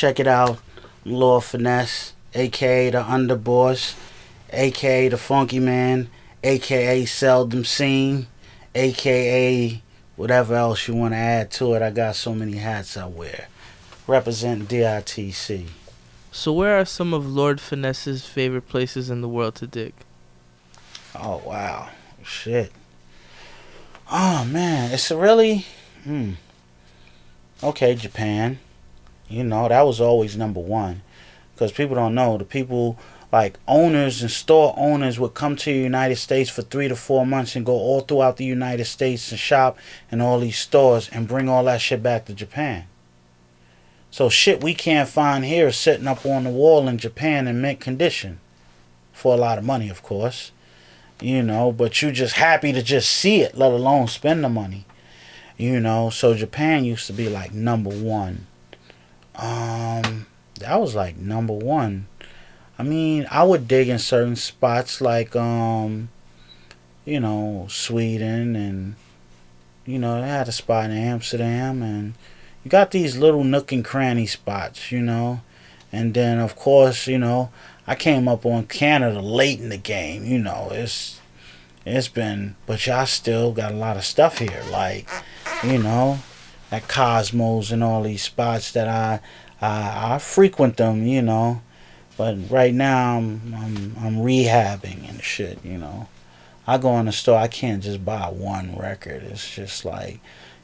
check it out. Lord Finesse, aka the Underboss, aka the Funky Man, aka Seldom Seen, aka whatever else you want to add to it. I got so many hats I wear. Representing D.I.T.C. So where are some of Lord Finesse's favorite places in the world to dig? Oh, wow. Shit. Oh, man. It's a really... Okay, Japan. You know, that was always number one. Because people don't know. The people, like owners and store owners, would come to the United States for 3 to 4 months and go all throughout the United States and shop in all these stores and bring all that shit back to Japan. So shit we can't find here is sitting up on the wall in Japan in mint condition. For a lot of money, of course. You know, but you just happy to just see it, let alone spend the money. You know, so Japan used to be like number one. That was like number one. I mean, I would dig in certain spots like, you know, Sweden, and, you know, they had a spot in Amsterdam, and you got these little nook and cranny spots, you know. And then, of course, you know, I came up on Canada late in the game, you know. It's been, but y'all still got a lot of stuff here, like, you know, at Cosmos and all these spots that I frequent them, you know. But right now I'm rehabbing and shit, you know. I go in the store, I can't just buy one record. It's just like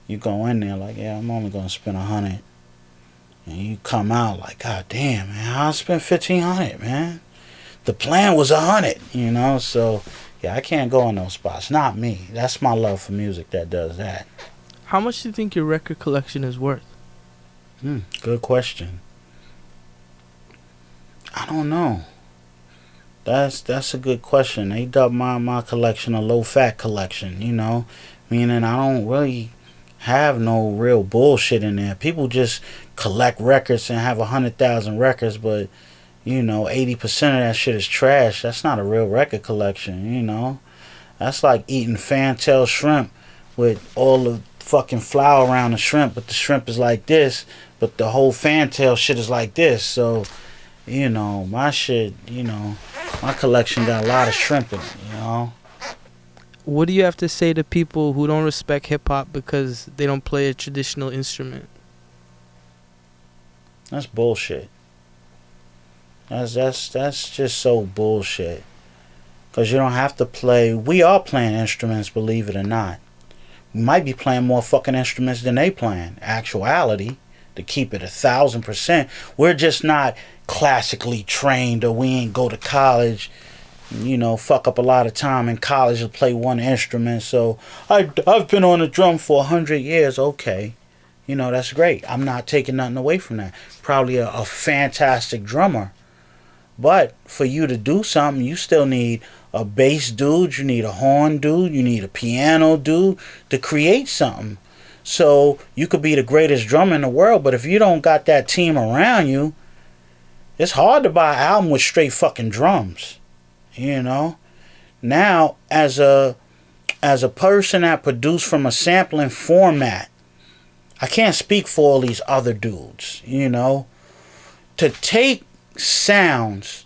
you go in there like, yeah, I'm only gonna spend $100, and you come out like, God damn, man, I spent $1,500, man. The plan was $100, you know. So yeah, I can't go in those spots. Not me. That's my love for music that does that. How much do you think your record collection is worth? Good question. I don't know. That's a good question. They dubbed my collection a low-fat collection, you know. Meaning I don't really have no real bullshit in there. People just collect records and have 100,000 records, but, you know, 80% of that shit is trash. That's not a real record collection, you know. That's like eating fantail shrimp with all the fucking flour around the shrimp, but the shrimp is like this, but the whole fantail shit is like this. So, you know, my shit, you know, my collection got a lot of shrimp in it, you know. What do you have to say to people who don't respect hip-hop because they don't play a traditional instrument? That's bullshit. That's just so bullshit. Because you don't have to play. We are playing instruments, believe it or not. We might be playing more fucking instruments than they playing. Actuality, to keep it 1,000%. We're just not classically trained, or we ain't go to college, you know, fuck up a lot of time in college to play one instrument. So I've been on the drum for 100 years. Okay, you know, that's great. I'm not taking nothing away from that. Probably a fantastic drummer. But for you to do something, you still need a bass dude, you need a horn dude, you need a piano dude to create something. So you could be the greatest drummer in the world, but if you don't got that team around you, it's hard to buy an album with straight fucking drums. You know? Now, as a person that produced from a sampling format, I can't speak for all these other dudes, you know? To take sounds,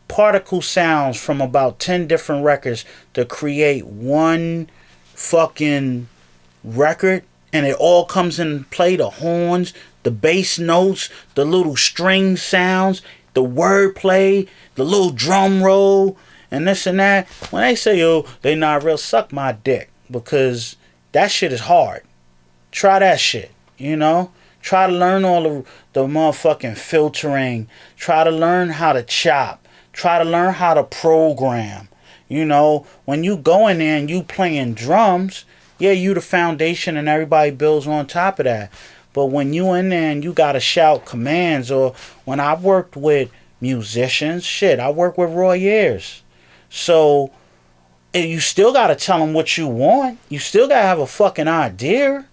particle sounds from about 10 different records to create one fucking record, and it all comes in play, the horns, the bass notes, the little string sounds, the wordplay, the little drum roll, and this and that. When they say, yo, they not real, suck my dick, because that shit is hard. Try that shit, you know? Try to learn all the motherfucking filtering. Try to learn how to chop. Try to learn how to program. You know, when you go in there and you playing drums, yeah, you the foundation and everybody builds on top of that. But when you in there and you gotta shout commands, or when I worked with musicians, shit, I work with Roy Ayers. So you still gotta tell them what you want. You still gotta have a fucking idea.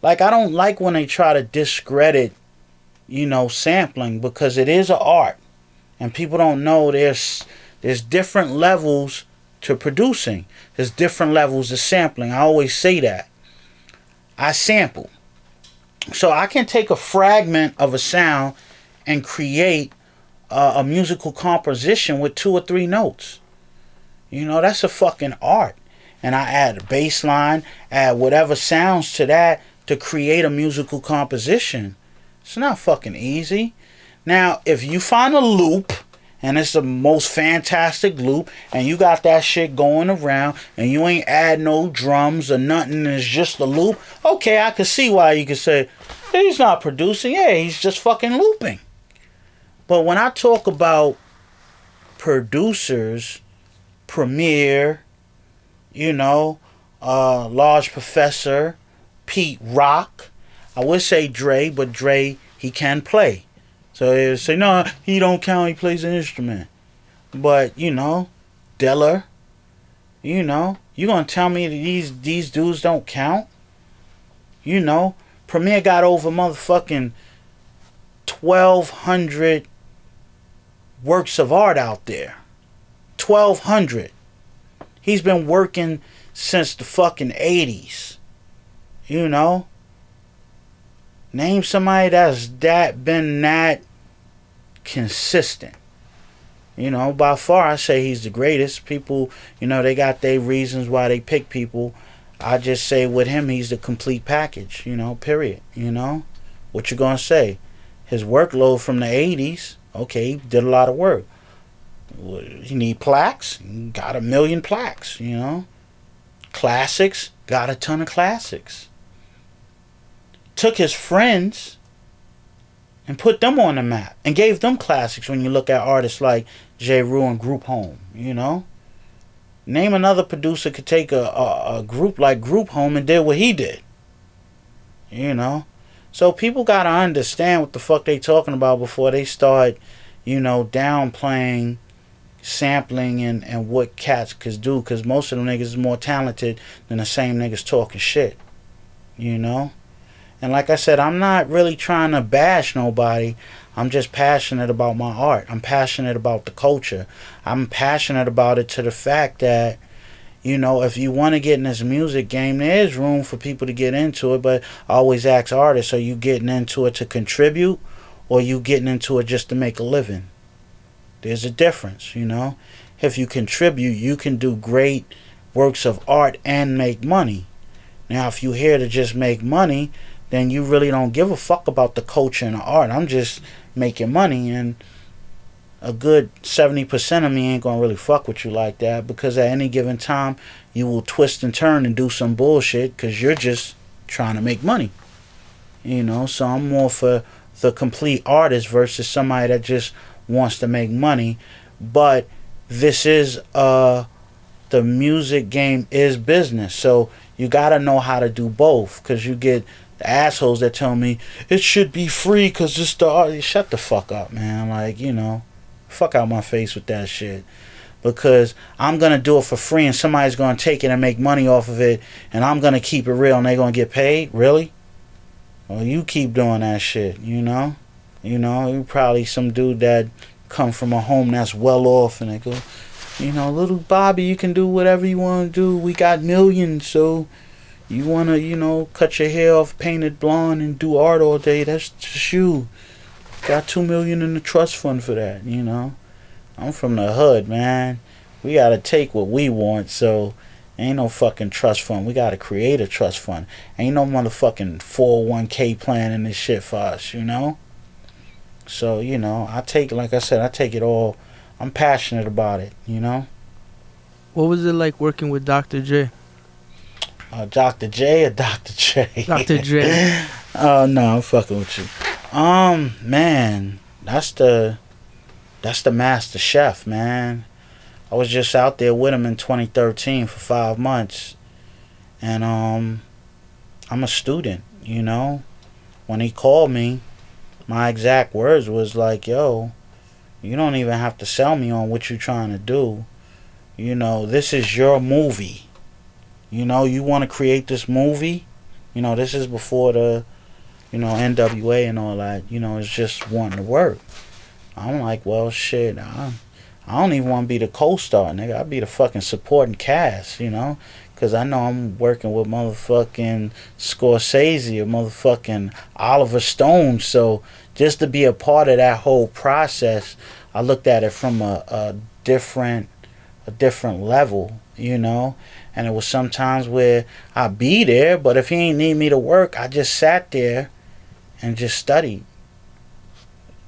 Like, I don't like when they try to discredit, you know, sampling, because it is an art. And people don't know there's different levels to producing. There's different levels of sampling. I always say that. I sample. So I can take a fragment of a sound and create a musical composition with 2 or 3 notes. You know, that's a fucking art. And I add a bass line, add whatever sounds to that to create a musical composition. It's not fucking easy. Now, if you find a loop, and it's the most fantastic loop, and you got that shit going around, and you ain't add no drums or nothing, and it's just a loop, okay, I can see why you could say, he's not producing, yeah, he's just fucking looping. But when I talk about producers, Premier, you know, Large Professor, Pete Rock, I would say Dre, but Dre, he can play. So they say, no, he don't count, he plays an instrument. But, you know, Dilla, you know, you gonna tell me that these dudes don't count? You know, Premier got over motherfucking 1,200 works of art out there. 1,200. He's been working since the fucking 80s. You know? Name somebody that's been that consistent. You know, by far I say he's the greatest. People, you know, they got their reasons why they pick people. I just say with him, he's the complete package, you know, period. You know? What you gonna say? His workload from the 80s, okay, he did a lot of work. You need plaques? Got 1,000,000 plaques, you know? Classics? Got a ton of classics. Took his friends and put them on the map and gave them classics when you look at artists like J. Rue and Group Home, you know? Name another producer could take a group like Group Home and did what he did. You know? So people gotta understand what the fuck they talking about before they start, you know, downplaying sampling and what cats could do, because most of them niggas is more talented than the same niggas talking shit. You know? And like I said, I'm not really trying to bash nobody. I'm just passionate about my art. I'm passionate about the culture. I'm passionate about it to the fact that, you know, if you want to get in this music game, there is room for people to get into it, but I always ask artists, are you getting into it to contribute, or are you getting into it just to make a living? There's a difference, you know. If you contribute, you can do great works of art and make money. Now, if you're here to just make money, then you really don't give a fuck about the culture and the art. I'm just making money, and a good 70% of me ain't gonna really fuck with you like that, because at any given time, you will twist and turn and do some bullshit because you're just trying to make money. You know, so I'm more for the complete artist versus somebody that just wants to make money. But this is the music game is business, so you gotta know how to do both, because you get the assholes that tell me it should be free because it's the art. Shut the fuck up, man. Like, you know, fuck out my face with that shit, because I'm gonna do it for free and somebody's gonna take it and make money off of it, and I'm gonna keep it real and they gonna get paid. Really? Well, you keep doing that shit, you know. You know, you probably some dude that come from a home that's well off, and they go, you know, little Bobby, you can do whatever you want to do. We got millions, so you want to, you know, cut your hair off, paint it blonde, and do art all day. That's just you. Got $2 million in the trust fund for that, you know. I'm from the hood, man. We got to take what we want, so ain't no fucking trust fund. We got to create a trust fund. Ain't no motherfucking 401k plan in this shit for us, you know. So, you know, I take, like I said, I take it all. I'm passionate about it, you know. What was it like working with Dr. J? Dr. J or Dr. J? Dr. Dre. Oh, no, I'm fucking with you. Man, that's the master chef, man. I was just out there with him in 2013 for 5 months. And I'm a student, you know. When he called me, my exact words was like, yo, you don't even have to sell me on what you're trying to do. You know, this is your movie. You know, you want to create this movie. You know, this is before the, you know, NWA and all that. You know, it's just wanting to work. I'm like, well, shit, I don't even want to be the co-star, nigga. I'd be the fucking supporting cast, you know. Because I know I'm working with motherfucking Scorsese or motherfucking Oliver Stone. So just to be a part of that whole process, I looked at it from a different a different level, you know. And it was sometimes where I'd be there, but if he ain't need me to work, I just sat there and just studied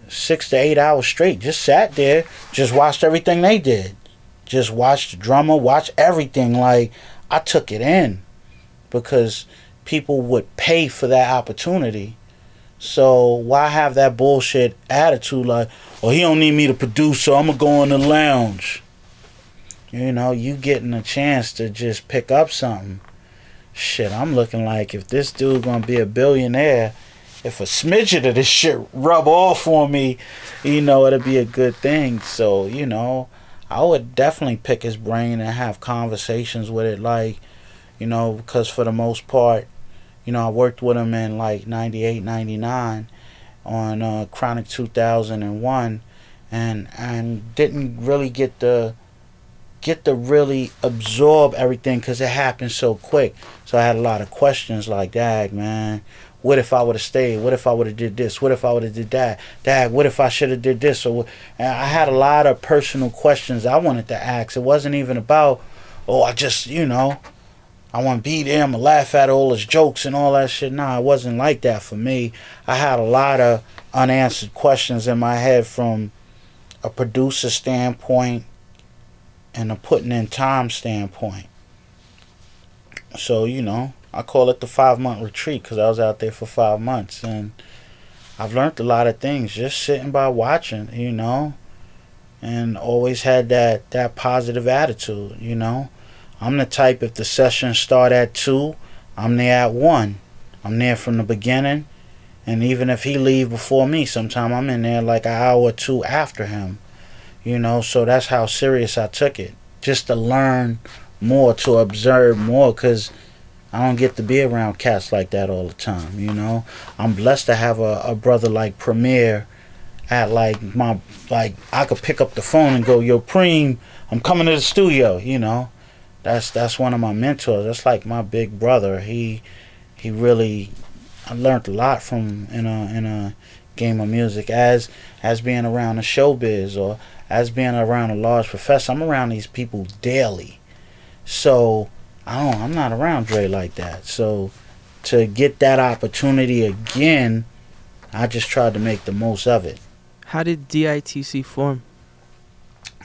6 to 8 hours straight. Just sat there, just watched everything they did. Just watched the drummer, watched everything. Like, I took it in because people would pay for that opportunity. So why have that bullshit attitude like, oh, he don't need me to produce, so I'm gonna go in the lounge. You know, you getting a chance to just pick up something. Shit, I'm looking like if this dude gonna be a billionaire, if a smidget of this shit rub off on me, you know, it'll be a good thing. So, you know, I would definitely pick his brain and have conversations with it, like, you know, because for the most part, you know, I worked with him in like 98, 99 on Chronic 2001 and didn't really get to really absorb everything because it happened so quick. So I had a lot of questions like, dag, man, what if I would have stayed? What if I would have did this? What if I would have did that? Dag, what if I should have did this? And I had a lot of personal questions I wanted to ask. It wasn't even about, oh, I just, you know, I want to be there, I'm going to laugh at all his jokes and all that shit. Nah, it wasn't like that for me. I had a lot of unanswered questions in my head from a producer standpoint and a putting in time standpoint. So, you know, I call it the 5-month retreat because I was out there for 5 months. And I've learned a lot of things just sitting by watching, you know, and always had that positive attitude, you know. I'm the type, if the session start at 2, I'm there at 1. I'm there from the beginning. And even if he leave before me, sometime I'm in there like an hour or two after him. You know, so that's how serious I took it. Just to learn more, to observe more, because I don't get to be around cats like that all the time, you know. I'm blessed to have a brother like Premier at like I could pick up the phone and go, yo, Preem, I'm coming to the studio, you know. That's one of my mentors. That's like my big brother. He really, I learned a lot from in a game of music as being around the showbiz or as being around a large professor. I'm around these people daily. So I'm not around Dre like that. So to get that opportunity again, I just tried to make the most of it. How did D.I.T.C form?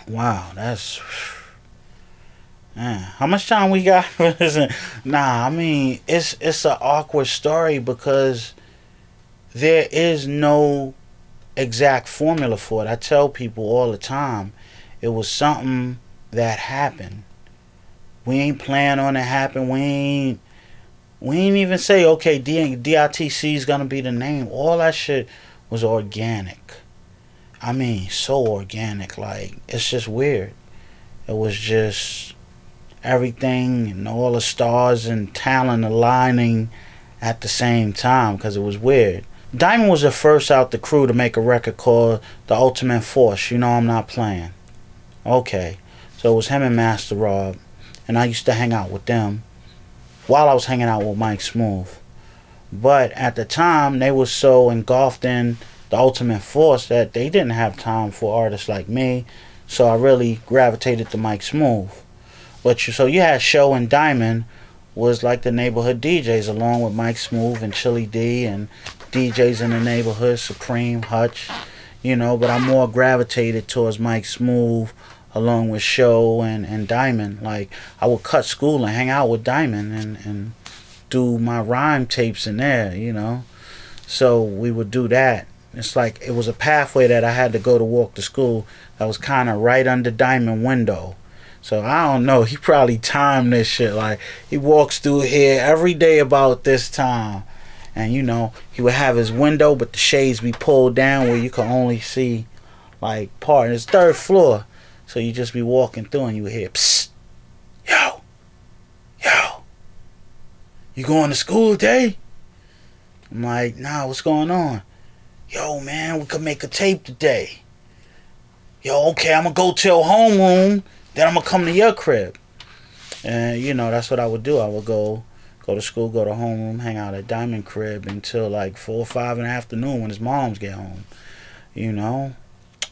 Wow, that's... Man, how much time we got? Nah, I mean, it's an awkward story because there is no exact formula for it. I tell people all the time, it was something that happened. We ain't plan on it happen. We ain't even say, okay, D.I.T.C is gonna be the name. All that shit was organic. I mean, so organic. Like, it's just weird. It was just everything and all the stars and talent aligning at the same time because it was weird. Diamond was the first out the crew to make a record called The Ultimate Force, You Know I'm Not Playing. Okay, so it was him and Master Rob, and I used to hang out with them while I was hanging out with Mike Smooth. But at the time, they were so engulfed in The Ultimate Force that they didn't have time for artists like me, so I really gravitated to Mike Smooth. But so you had Show and Diamond was like the neighborhood DJs along with Mike Smooth and Chili D and DJs in the neighborhood, Supreme, Hutch, you know, but I more gravitated towards Mike Smooth along with Show and Diamond. Like, I would cut school and hang out with Diamond and do my rhyme tapes in there, you know. So we would do that. It's like it was a pathway that I had to go to walk to school that was kind of right under Diamond window. So I don't know. He probably timed this shit. Like, he walks through here every day about this time. And, you know, he would have his window, but the shades be pulled down where you can only see, like, part. And it's 3rd floor. So you just be walking through and you would hear, psst, yo, you going to school today? I'm like, nah, what's going on? Yo, man, we could make a tape today. Yo, okay, I'm going to go to your homeroom. Then I'm going to come to your crib. And that's what I would do. I would go to school, go to homeroom, hang out at Diamond crib until like 4 or 5 in the afternoon when his moms get home. You know,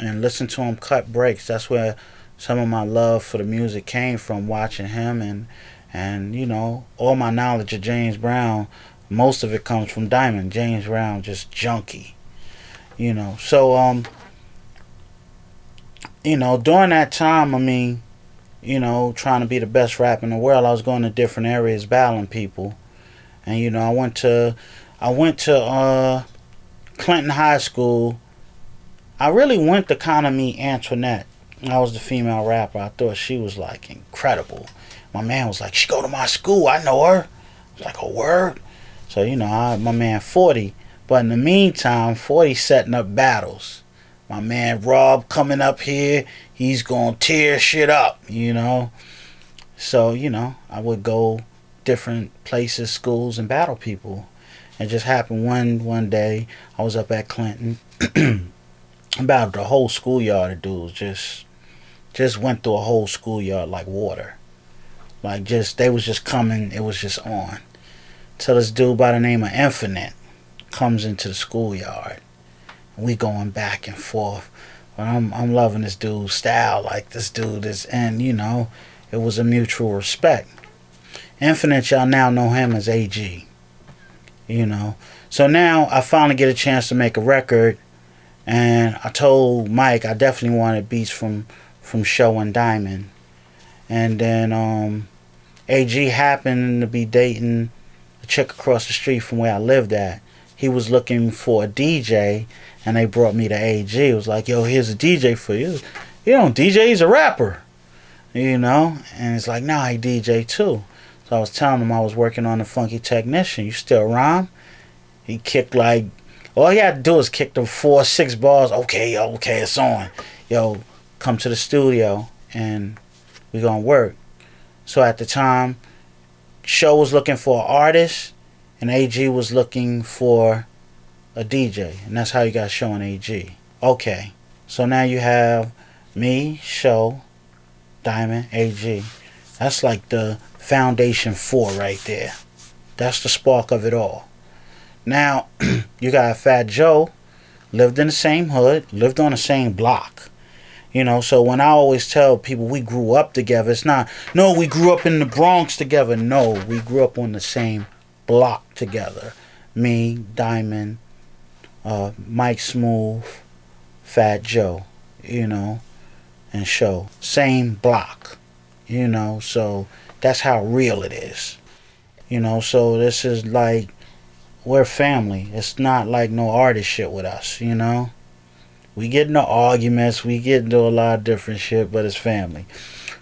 and listen to him cut breaks. That's where some of my love for the music came from, watching him, and all my knowledge of James Brown. Most of it comes from Diamond. James Brown, just junkie. So during that time, I mean, trying to be the best rapper in the world, I was going to different areas battling people. And I went to Clinton High School. I really went to kind of meet Antoinette. I was the female rapper. I thought she was like incredible. My man was like, she go to my school. I know her. I was like, a word. So my man 40. But in the meantime, 40 setting up battles. My man Rob coming up here. He's gonna tear shit up. So I would go different places, schools, and battle people. It just happened one day. I was up at Clinton. About the whole schoolyard of dudes. Just went through a whole schoolyard like water. Like they was just coming. It was just on. Till this dude by the name of Infinite comes into the schoolyard. We going back and forth. But I'm loving this dude's style. Like this dude is, and it was a mutual respect. Infinite, y'all now know him as AG. So now I finally get a chance to make a record. And I told Mike I definitely wanted beats from Show and Diamond. And then AG happened to be dating a chick across the street from where I lived at. He was looking for a DJ, and they brought me to AG. It was like, yo, here's a DJ for you. DJ, he's a rapper. And it's like, nah, he DJ too. So I was telling him I was working on the Funky Technician. You still rhyme? He kicked like, all he had to do is kick them 4-6 bars. Okay, it's on. Yo, come to the studio and we gonna work. So at the time, Show was looking for an artist and AG was looking for a DJ. And that's how you got Show and AG. Okay, so now you have me, Show, Diamond, AG. That's like the foundation 4 right there. That's the spark of it all. Now, you got Fat Joe, lived in the same hood, lived on the same block. So when I always tell people we grew up together, it's not, no, we grew up in the Bronx together. No, we grew up on the same block together. Me, Diamond, Mike Smooth, Fat Joe, and Show. Same block, so that's how real it is. So this is like, we're family. It's not like no artist shit with us, We get into arguments, we get into a lot of different shit, but it's family.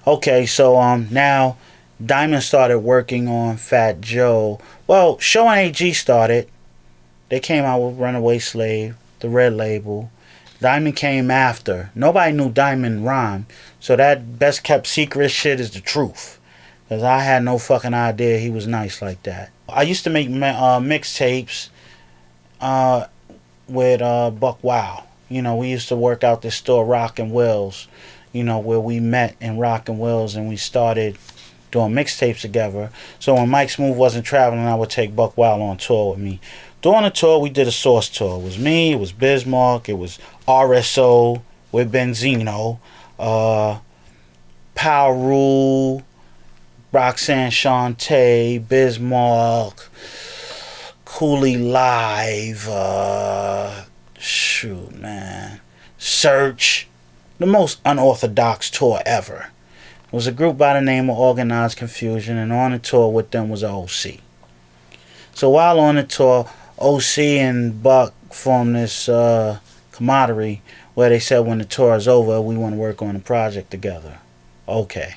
Okay, so now Diamond started working on Fat Joe. Well, Show and AG started. They came out with Runaway Slave, the Red Label. Diamond came after. Nobody knew Diamond rhymed, so that best kept secret shit is the truth. Because I had no fucking idea he was nice like that. I used to make mixtapes with Buck Wow. We used to work out this store, Rock and Wills, where we met in Rock and Wills and we started doing mixtapes together. So when Mike Smooth wasn't traveling, I would take Buck Wow on tour with me. During the tour, we did a Source tour. It was me, it was Bismarck, it was RSO with Benzino, Power Rule, Roxanne Shante, Bismarck, Cooley Live, Search. The most unorthodox tour ever. It was a group by the name of Organized Confusion, and on the tour with them was OC. So while on the tour, OC and Buck formed this camaraderie where they said when the tour is over, we want to work on a project together. Okay.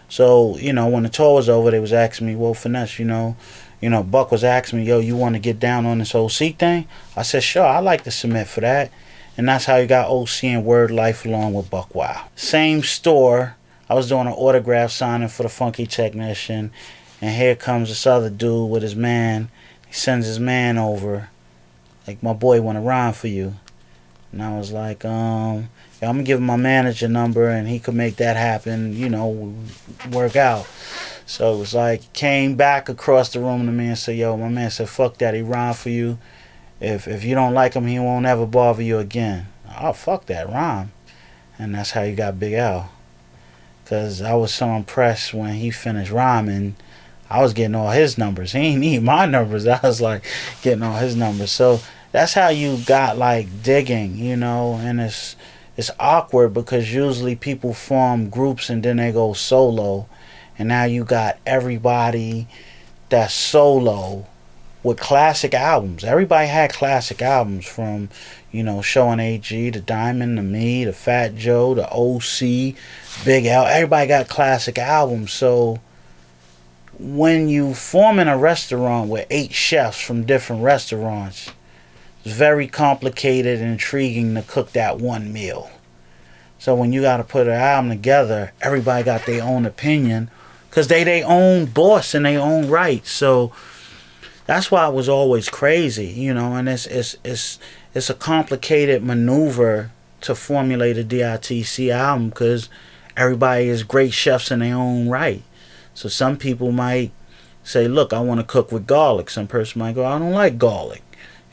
So, when the tour was over, they was asking me, well, Finesse, Buck was asking me, yo, you want to get down on this OC thing? I said, sure, I like to submit for that. And that's how you got OC and Word Life along with Buck Wow. Same store. I was doing an autograph signing for the Funky Technician. And here comes this other dude with his man. He sends his man over. Like, my boy want to rhyme for you. And I was like, I'm going to give him my manager number and he could make that happen, work out. So it was like, came back across the room to me and said, yo, my man said, fuck that, he rhyme for you. If you don't like him, he won't ever bother you again. Oh, fuck that, rhyme. And that's how you got Big L. Because I was so impressed when he finished rhyming. I was getting all his numbers. He ain't need my numbers. I was like getting all his numbers. So that's how you got like digging, you know. And it's awkward because usually people form groups and then they go solo. And now you got everybody that's solo with classic albums. Everybody had classic albums from, you know, Show and AG, to Diamond, to me, to Fat Joe, to OC, Big L. Everybody got classic albums. So when you form in a restaurant with 8 chefs from different restaurants, it's very complicated and intriguing to cook that one meal. So when you got to put an album together, everybody got their own opinion because they their own boss in their own right. So that's why it was always crazy, you know, and it's a complicated maneuver to formulate a D.I.T.C album because everybody is great chefs in their own right. So some people might say, look, I want to cook with garlic. Some person might go, I don't like garlic.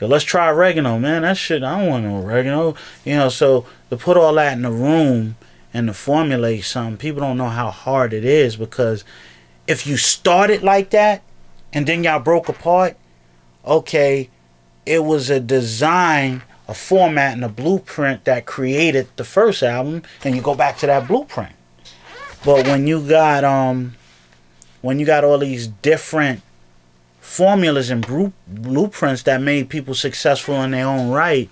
Yo, let's try oregano, man. That shit, I don't want no oregano. You know, so to put all that in the room and to formulate something, people don't know how hard it is because if you started like that and then y'all broke apart, okay, it was a design, a format, and a blueprint that created the first album, and you go back to that blueprint. But when you got all these different formulas and blueprints that made people successful in their own right,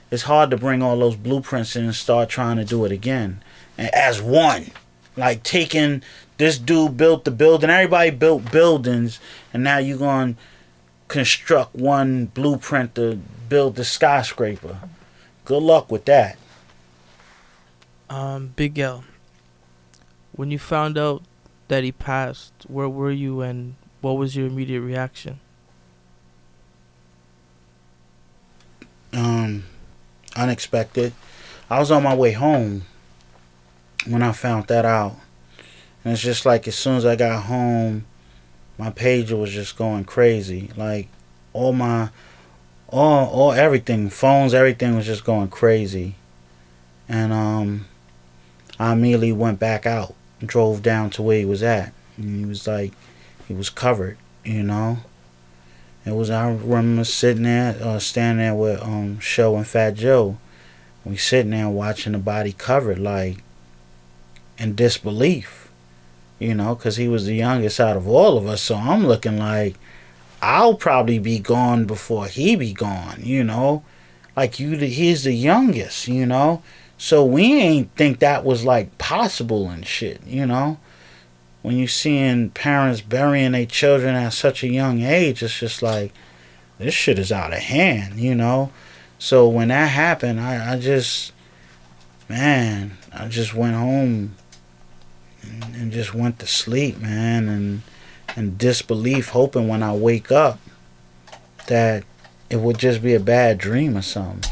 it's hard to bring all those blueprints in and start trying to do it again and as one. Like taking this dude built the building, everybody built buildings, and now you're going to construct one blueprint to build the skyscraper. Good luck with that. Big L, when you found out that he passed, where were you and what was your immediate reaction? Unexpected. I was on my way home when I found that out. And it's just like as soon as I got home, my pager was just going crazy. Like all everything, phones, everything was just going crazy. And I immediately went back out, drove down to where he was at. And he was like, he was covered, you know. It was, I remember sitting there, standing there with Show and Fat Joe. We sitting there watching the body covered, like in disbelief, you know, because he was the youngest out of all of us. So I'm looking like I'll probably be gone before he be gone, you know. Like he's the youngest, you know. So we ain't think that was like possible and shit, you know. When you seeing parents burying their children at such a young age, it's just like, this shit is out of hand, you know. So when that happened, I just went home and just went to sleep, man, and in disbelief, hoping when I wake up that it would just be a bad dream or something.